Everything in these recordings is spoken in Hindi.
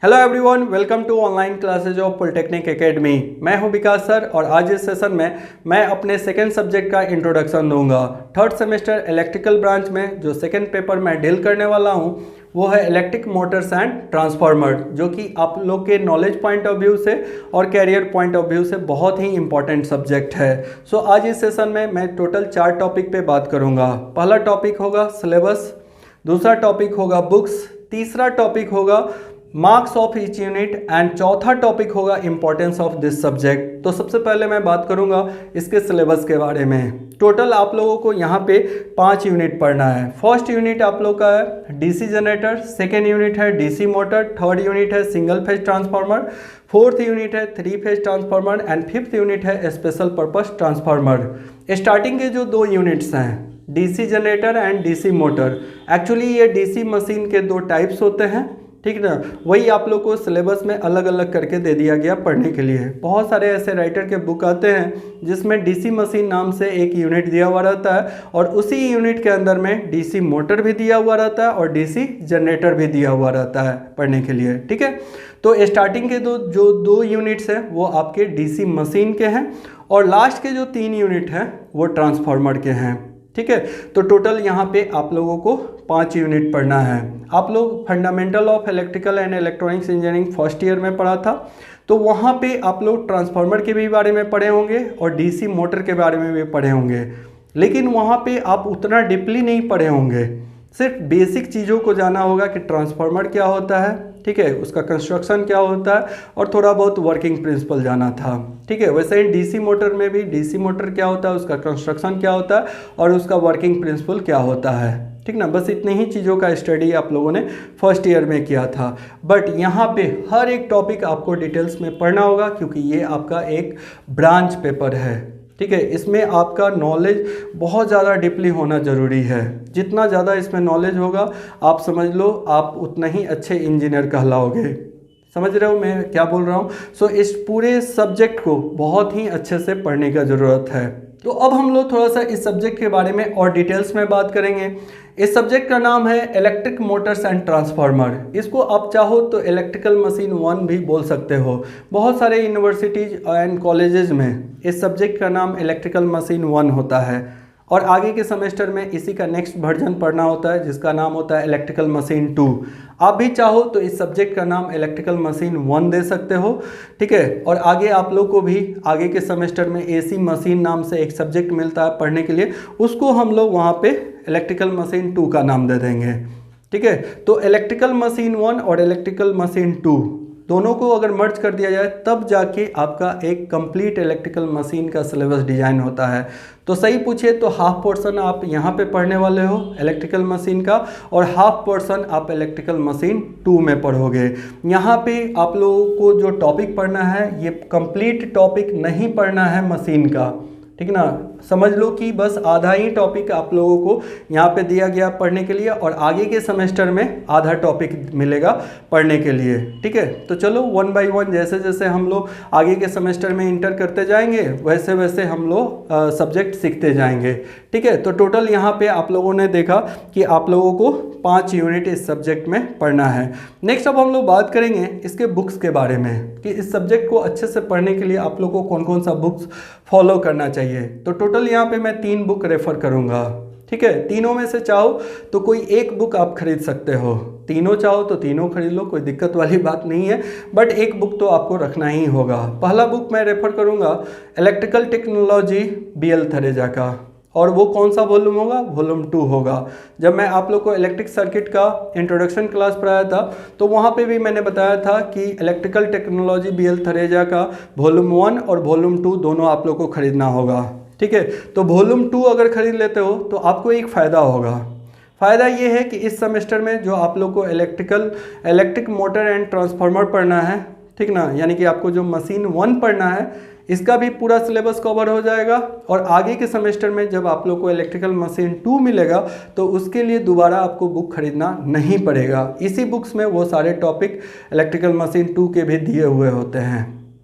Hello everyone, welcome to online classes of polytechnic academy. मैं हूं विकास सर और आज इस सेशन में मैं अपने सेकेंड सब्जेक्ट का इंट्रोडक्शन दूंगा। थर्ड सेमेस्टर इलेक्ट्रिकल ब्रांच में जो सेकेंड पेपर मैं डील करने वाला हूं वो है इलेक्ट्रिक मोटर्स एंड ट्रांसफार्मर, जो कि आप लोग के नॉलेज पॉइंट ऑफ व्यू से और कैरियर पॉइंट ऑफ व्यू से बहुत ही इंपॉर्टेंट सब्जेक्ट है। सो आज इस सेशन में मैं टोटल 4 टॉपिक पे बात करूँगा। पहला टॉपिक होगा सिलेबस, दूसरा टॉपिक होगा बुक्स, तीसरा टॉपिक होगा marks of each unit and चौथा टॉपिक होगा इंपॉर्टेंस ऑफ दिस सब्जेक्ट। तो सबसे पहले मैं बात करूंगा इसके सिलेबस के बारे में। टोटल आप लोगों को यहाँ पे 5 यूनिट पढ़ना है। फर्स्ट यूनिट आप लोग का है डीसी जनरेटर, सेकेंड यूनिट है डीसी मोटर, थर्ड यूनिट है single phase transformer, fourth unit है 3 phase transformer and fifth unit है स्पेशल पर्पस ट्रांसफार्मर। स्टार्टिंग के जो 2 यूनिट्स हैं DC generator and DC motor, actually ये डीसी मशीन के 2 टाइप्स होते हैं, ठीक ना। वही आप लोग को सिलेबस में अलग अलग करके दे दिया गया पढ़ने के लिए। बहुत सारे ऐसे राइटर के बुक आते हैं जिसमें डीसी मशीन नाम से एक यूनिट दिया हुआ रहता है और उसी यूनिट के अंदर में डीसी मोटर भी दिया हुआ रहता है और डीसी जनरेटर भी दिया हुआ रहता है पढ़ने के लिए, ठीक है। तो स्टार्टिंग के जो दो यूनिट्स हैं वो आपके डीसी मशीन के हैं और लास्ट के जो 3 यूनिट हैं वो ट्रांसफार्मर के हैं, ठीक है। तो टोटल यहाँ पे आप लोगों को 5 यूनिट पढ़ना है। आप लोग fundamental of electrical and electronics engineering first year में पढ़ा था, तो वहाँ पे आप लोग ट्रांसफार्मर के भी बारे में पढ़े होंगे और डीसी मोटर के बारे में भी पढ़े होंगे, लेकिन वहाँ पे आप उतना डीपली नहीं पढ़े होंगे। सिर्फ बेसिक चीज़ों को जाना होगा कि ट्रांसफार्मर क्या होता है, ठीक है, उसका कंस्ट्रक्शन क्या होता है और थोड़ा बहुत वर्किंग प्रिंसिपल जाना था, ठीक है। वैसे ही डीसी मोटर में भी डीसी मोटर क्या होता है, उसका कंस्ट्रक्शन क्या होता है और उसका वर्किंग प्रिंसिपल क्या होता है, ठीक ना। बस इतनी ही चीज़ों का स्टडी आप लोगों ने फर्स्ट ईयर में किया था, बट यहाँ पे हर एक टॉपिक आपको डिटेल्स में पढ़ना होगा क्योंकि ये आपका एक ब्रांच पेपर है, ठीक है। इसमें आपका नॉलेज बहुत ज़्यादा डीपली होना ज़रूरी है। जितना ज़्यादा इसमें नॉलेज होगा आप समझ लो आप उतना ही अच्छे इंजीनियर कहलाओगे। समझ रहे हो मैं क्या बोल रहा हूँ। सो इस पूरे सब्जेक्ट को बहुत ही अच्छे से पढ़ने का ज़रूरत है। तो अब हम लोग थोड़ा सा इस सब्जेक्ट के बारे में और डिटेल्स में बात करेंगे। इस सब्जेक्ट का नाम है इलेक्ट्रिक मोटर्स एंड ट्रांसफार्मर। इसको आप चाहो तो इलेक्ट्रिकल मशीन 1 भी बोल सकते हो। बहुत सारे यूनिवर्सिटीज एंड कॉलेजेस में इस सब्जेक्ट का नाम इलेक्ट्रिकल मशीन 1 होता है और आगे के सेमेस्टर में इसी का नेक्स्ट वर्जन पढ़ना होता है जिसका नाम होता है इलेक्ट्रिकल मशीन 2। आप भी चाहो तो इस सब्जेक्ट का नाम इलेक्ट्रिकल मशीन 1 दे सकते हो, ठीक है। और आगे आप लोग को भी आगे के सेमेस्टर में एसी मशीन नाम से एक सब्जेक्ट मिलता है पढ़ने के लिए, उसको हम लोग वहाँ पे इलेक्ट्रिकल मशीन 2 का नाम दे देंगे, ठीक है। तो इलेक्ट्रिकल मशीन 1 और इलेक्ट्रिकल मशीन 2 दोनों को अगर मर्ज कर दिया जाए तब जाके आपका एक कंप्लीट इलेक्ट्रिकल मशीन का सिलेबस डिजाइन होता है। तो सही पूछे तो हाफ पोर्शन आप यहाँ पे पढ़ने वाले हो इलेक्ट्रिकल मशीन का और हाफ पोर्शन आप इलेक्ट्रिकल मशीन 2 में पढ़ोगे। यहाँ पे आप लोगों को जो टॉपिक पढ़ना है ये कंप्लीट टॉपिक नहीं पढ़ना है मशीन का, ठीक ना। समझ लो कि बस आधा ही टॉपिक आप लोगों को यहाँ पे दिया गया पढ़ने के लिए और आगे के सेमेस्टर में आधा टॉपिक मिलेगा पढ़ने के लिए, ठीक है। तो चलो 1 बाय 1 जैसे जैसे हम लोग आगे के सेमेस्टर में इंटर करते जाएंगे वैसे वैसे हम लोग सब्जेक्ट सीखते जाएंगे, ठीक है। तो टोटल यहाँ पे आप लोगों ने देखा कि आप लोगों को 5 यूनिट इस सब्जेक्ट में पढ़ना है। नेक्स्ट अब हम लोग बात करेंगे इसके बुक्स के बारे में कि इस सब्जेक्ट को अच्छे से पढ़ने के लिए आप लोग को कौन कौन सा बुक्स फॉलो करना चाहिए। तो टोटल यहाँ पे मैं 3 बुक रेफर करूँगा, ठीक है। तीनों में से चाहो तो कोई एक बुक आप खरीद सकते हो, तीनों चाहो तो तीनों खरीद लो, कोई दिक्कत वाली बात नहीं है, बट एक बुक तो आपको रखना ही होगा। पहला बुक मैं रेफर करूँगा इलेक्ट्रिकल टेक्नोलॉजी BL थरेजा का, और वो कौन सा वॉल्यूम होगा, वॉल्यूम 2 होगा। जब मैं आप लोग को इलेक्ट्रिक सर्किट का इंट्रोडक्शन क्लास पढ़ाया था तो वहाँ पे भी मैंने बताया था कि इलेक्ट्रिकल टेक्नोलॉजी BL थरेजा का वॉल्यूम 1 और वॉल्यूम 2 दोनों आप लोग को खरीदना होगा, ठीक है। तो वॉल्यूम 2 अगर खरीद लेते हो तो आपको एक फ़ायदा होगा। फ़ायदा ये है कि इस सेमेस्टर में जो आप लोग को इलेक्ट्रिक मोटर एंड ट्रांसफार्मर पढ़ना है, ठीक ना, यानी कि आपको जो मशीन 1 पढ़ना है इसका भी पूरा सिलेबस कवर हो जाएगा और आगे के सेमेस्टर में जब आप लोग को इलेक्ट्रिकल मशीन 2 मिलेगा तो उसके लिए दोबारा आपको बुक खरीदना नहीं पड़ेगा। इसी बुक्स में वो सारे टॉपिक इलेक्ट्रिकल मशीन 2 के भी दिए हुए होते हैं,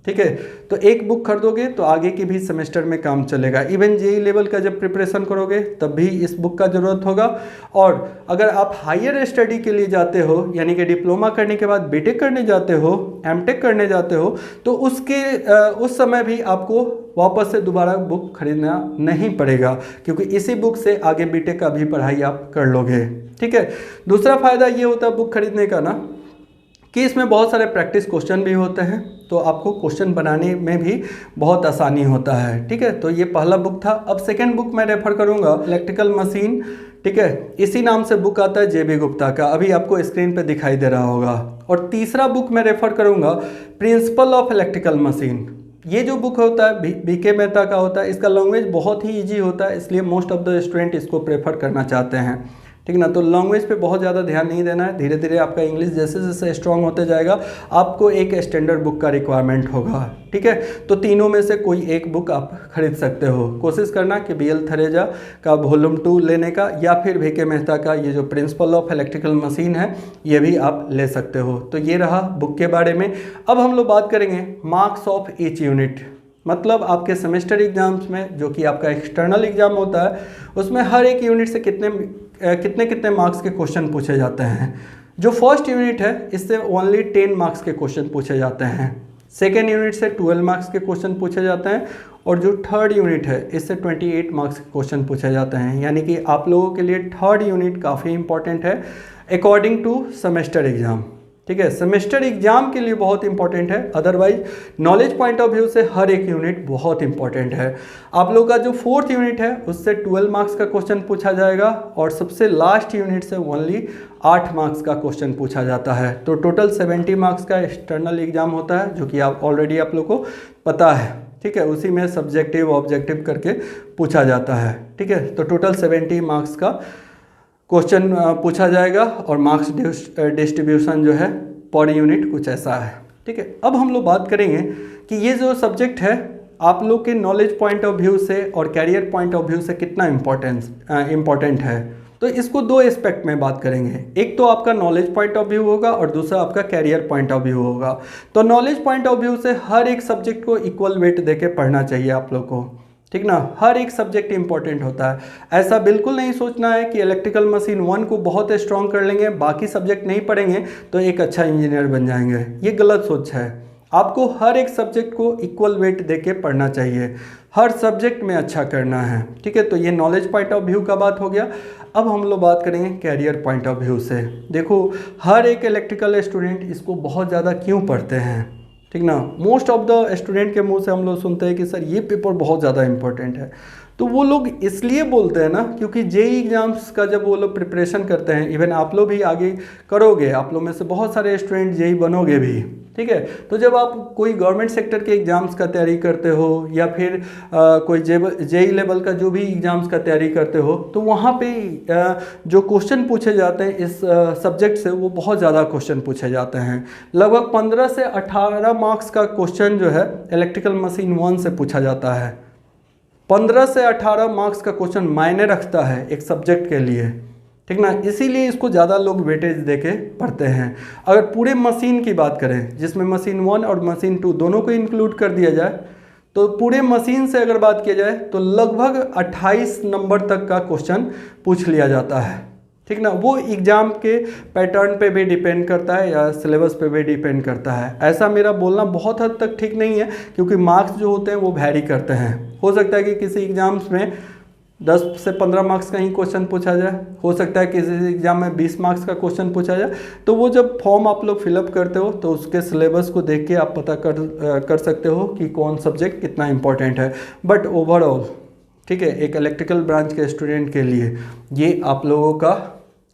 ठीक है। तो एक बुक खरीदोगे तो आगे की भी सेमेस्टर में काम चलेगा। इवन जेई लेवल का जब प्रिपरेशन करोगे तब भी इस बुक का ज़रूरत होगा। और अगर आप हायर स्टडी के लिए जाते हो, यानी कि डिप्लोमा करने के बाद बीटेक करने जाते हो, एमटेक करने जाते हो, तो उस समय भी आपको वापस से दोबारा बुक खरीदना नहीं पड़ेगा, क्योंकि इसी बुक से आगे बीटेक का भी पढ़ाई आप कर लोगे। ठीक है। दूसरा फ़ायदा ये होता है बुक खरीदने का ना, कि इसमें बहुत सारे प्रैक्टिस क्वेश्चन भी होते हैं, तो आपको क्वेश्चन बनाने में भी बहुत आसानी होता है। ठीक है। तो ये पहला बुक था। अब सेकंड बुक मैं रेफर करूँगा, इलेक्ट्रिकल मशीन। ठीक है। इसी नाम से बुक आता है, जेबी गुप्ता का, अभी आपको स्क्रीन पे दिखाई दे रहा होगा। और तीसरा बुक मैं रेफर करूँगा, प्रिंसिपल ऑफ इलेक्ट्रिकल मशीन। ये जो बुक होता है बीके मेहता का होता है। इसका लैंग्वेज बहुत ही ईजी होता है, इसलिए मोस्ट ऑफ द स्टूडेंट इसको प्रेफर करना चाहते हैं। ठीक ना। तो लैंग्वेज पे बहुत ज़्यादा ध्यान नहीं देना है, धीरे धीरे आपका इंग्लिश जैसे जैसे स्ट्रांग होते जाएगा आपको एक स्टैंडर्ड बुक का रिक्वायरमेंट होगा। ठीक है। तो तीनों में से कोई एक बुक आप खरीद सकते हो। कोशिश करना कि बीएल थरेजा का वॉल्यूम 2 लेने का, या फिर बीके मेहता का ये जो प्रिंसिपल ऑफ इलेक्ट्रिकल मशीन है ये भी आप ले सकते हो। तो ये रहा बुक के बारे में। अब हम लोग बात करेंगे मार्क्स ऑफ ईच यूनिट। मतलब आपके सेमेस्टर एग्जाम्स में, जो कि आपका एक्सटर्नल एग्जाम होता है, उसमें हर एक यूनिट से कितने मार्क्स के क्वेश्चन पूछे जाते हैं। जो फर्स्ट यूनिट है इससे ओनली 10 मार्क्स के क्वेश्चन पूछे जाते हैं। सेकेंड यूनिट से 12 मार्क्स के क्वेश्चन पूछे जाते हैं। और जो थर्ड यूनिट है इससे 28 मार्क्स के क्वेश्चन पूछे जाते हैं। यानी कि आप लोगों के लिए थर्ड यूनिट काफ़ी इंपॉर्टेंट है अकॉर्डिंग टू सेमेस्टर एग्जाम। ठीक है। सेमेस्टर एग्जाम के लिए बहुत इंपॉर्टेंट है, otherwise knowledge point of view से हर एक यूनिट बहुत इंपॉर्टेंट है। आप लोग का जो फोर्थ यूनिट है उससे 12 मार्क्स का क्वेश्चन पूछा जाएगा, और सबसे लास्ट यूनिट से ओनली 8 मार्क्स का क्वेश्चन पूछा जाता है। तो टोटल 70 मार्क्स का एक्सटर्नल एग्जाम होता है, जो कि आप ऑलरेडी आप लोग को पता है। ठीक है। उसी में सब्जेक्टिव ऑब्जेक्टिव करके पूछा जाता है। ठीक है। तो टोटल 70 मार्क्स का क्वेश्चन पूछा जाएगा, और मार्क्स डिस्ट्रीब्यूशन जो है पर यूनिट कुछ ऐसा है। ठीक है। अब हम लोग बात करेंगे कि ये जो सब्जेक्ट है आप लोग के नॉलेज पॉइंट ऑफ व्यू से और कैरियर पॉइंट ऑफ व्यू से कितना इम्पोर्टेंट है। तो इसको दो एस्पेक्ट में बात करेंगे। एक तो आपका नॉलेज पॉइंट ऑफ व्यू होगा और दूसरा आपका कैरियर पॉइंट ऑफ व्यू होगा। तो नॉलेज पॉइंट ऑफ व्यू से हर एक सब्जेक्ट को इक्वल वेट देके पढ़ना चाहिए आप लोग को। ठीक ना। हर एक सब्जेक्ट इंपॉर्टेंट होता है। ऐसा बिल्कुल नहीं सोचना है कि इलेक्ट्रिकल मशीन 1 को बहुत स्ट्रॉन्ग कर लेंगे, बाकी सब्जेक्ट नहीं पढ़ेंगे तो एक अच्छा इंजीनियर बन जाएंगे। ये गलत सोच है। आपको हर एक सब्जेक्ट को इक्वल वेट देके पढ़ना चाहिए, हर सब्जेक्ट में अच्छा करना है। ठीक है। तो ये नॉलेज पॉइंट ऑफ व्यू का बात हो गया। अब हम लोग बात करेंगे कैरियर पॉइंट ऑफ व्यू से। देखो, हर एक इलेक्ट्रिकल स्टूडेंट इसको बहुत ज़्यादा क्यों पढ़ते हैं। ठीक ना। मोस्ट ऑफ द स्टूडेंट के मुंह से हम लोग सुनते हैं कि सर ये पेपर बहुत ज़्यादा इंपॉर्टेंट है। तो वो लोग इसलिए बोलते हैं ना, क्योंकि जेई एग्जाम्स का जब वो लोग प्रिपरेशन करते हैं, इवन आप लोग भी आगे करोगे, आप लोग में से बहुत सारे स्टूडेंट जेई बनोगे भी। ठीक है। तो जब आप कोई गवर्नमेंट सेक्टर के एग्ज़ाम्स का तैयारी करते हो, या फिर कोई जेई लेवल का जो भी एग्ज़ाम्स का तैयारी करते हो, तो वहाँ पे जो क्वेश्चन पूछे जाते हैं इस सब्जेक्ट से, वो बहुत ज़्यादा क्वेश्चन पूछे जाते हैं। लगभग 15 से 18 मार्क्स का क्वेश्चन जो है इलेक्ट्रिकल मशीन 1 से पूछा जाता है। 15 से 18 मार्क्स का क्वेश्चन मायने रखता है एक सब्जेक्ट के लिए। ठीक ना। इसीलिए इसको ज़्यादा लोग वेटेज देके पढ़ते हैं। अगर पूरे मशीन की बात करें, जिसमें मशीन 1 और मशीन 2 दोनों को इंक्लूड कर दिया जाए, तो पूरे मशीन से अगर बात किया जाए तो लगभग 28 नंबर तक का क्वेश्चन पूछ लिया जाता है। ठीक ना। वो एग्ज़ाम के पैटर्न पे भी डिपेंड करता है या सिलेबस पे भी डिपेंड करता है। ऐसा मेरा बोलना बहुत हद तक ठीक नहीं है, क्योंकि मार्क्स जो होते हैं वो वैरी करते हैं। हो सकता है कि किसी एग्ज़ाम्स में 10 से 15 मार्क्स का ही क्वेश्चन पूछा जाए, हो सकता है किसी एग्जाम में 20 मार्क्स का क्वेश्चन पूछा जाए। तो वो जब फॉर्म आप लोग फिलअप करते हो तो उसके सिलेबस को देख के आप पता कर सकते हो कि कौन सब्जेक्ट कितना इंपॉर्टेंट है। बट ओवरऑल, ठीक है, एक इलेक्ट्रिकल ब्रांच के स्टूडेंट के लिए ये आप लोगों का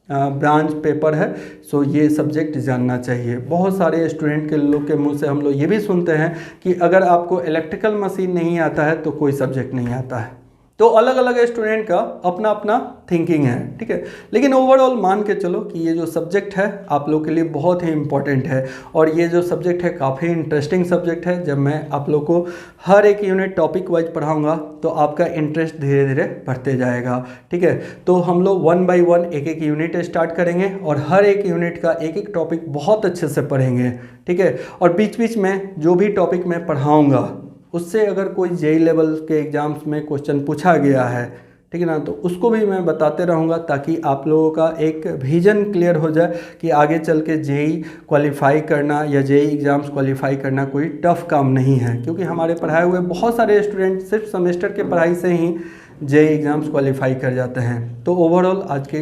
ब्रांच पेपर है, सो ये सब्जेक्ट जानना चाहिए। बहुत सारे स्टूडेंट के लोग के मुंह से हम लोग ये भी सुनते हैं कि अगर आपको इलेक्ट्रिकल मशीन नहीं आता है तो कोई सब्जेक्ट नहीं आता है। तो अलग अलग स्टूडेंट का अपना अपना थिंकिंग है, ठीक है। लेकिन ओवरऑल मान के चलो कि ये जो सब्जेक्ट है आप लोग के लिए बहुत ही इम्पॉर्टेंट है, और ये जो सब्जेक्ट है काफ़ी इंटरेस्टिंग सब्जेक्ट है। जब मैं आप लोग को हर एक यूनिट टॉपिक वाइज पढ़ाऊंगा तो आपका इंटरेस्ट धीरे धीरे बढ़ते जाएगा, ठीक है। तो हम लोग 1 बाय 1 एक एक यूनिट स्टार्ट करेंगे और हर एक यूनिट का एक एक टॉपिक बहुत अच्छे से पढ़ेंगे, ठीक है। और बीच बीच में जो भी टॉपिक मैं पढ़ाऊँगा उससे अगर कोई जेई लेवल के एग्ज़ाम्स में क्वेश्चन पूछा गया है, ठीक है ना, तो उसको भी मैं बताते रहूँगा ताकि आप लोगों का एक विजन क्लियर हो जाए कि आगे चल के जेई क्वालिफाई करना या जेई एग्ज़ाम्स क्वालिफाई करना कोई टफ़ काम नहीं है। क्योंकि हमारे पढ़ाए हुए बहुत सारे स्टूडेंट सिर्फ सेमेस्टर के पढ़ाई से ही जेई एग्ज़ाम्स क्वालिफाई कर जाते हैं। तो ओवरऑल आज के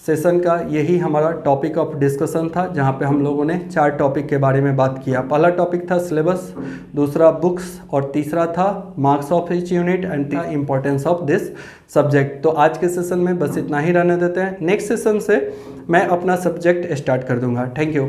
सेशन का यही हमारा टॉपिक ऑफ डिस्कशन था, जहाँ पे हम लोगों ने 4 टॉपिक के बारे में बात किया। पहला टॉपिक था सिलेबस, दूसरा बुक्स, और तीसरा था marks of each unit and the importance of this subject. तो आज के सेशन में बस इतना ही रहने देते हैं। नेक्स्ट सेशन से मैं अपना सब्जेक्ट स्टार्ट कर दूंगा। Thank you.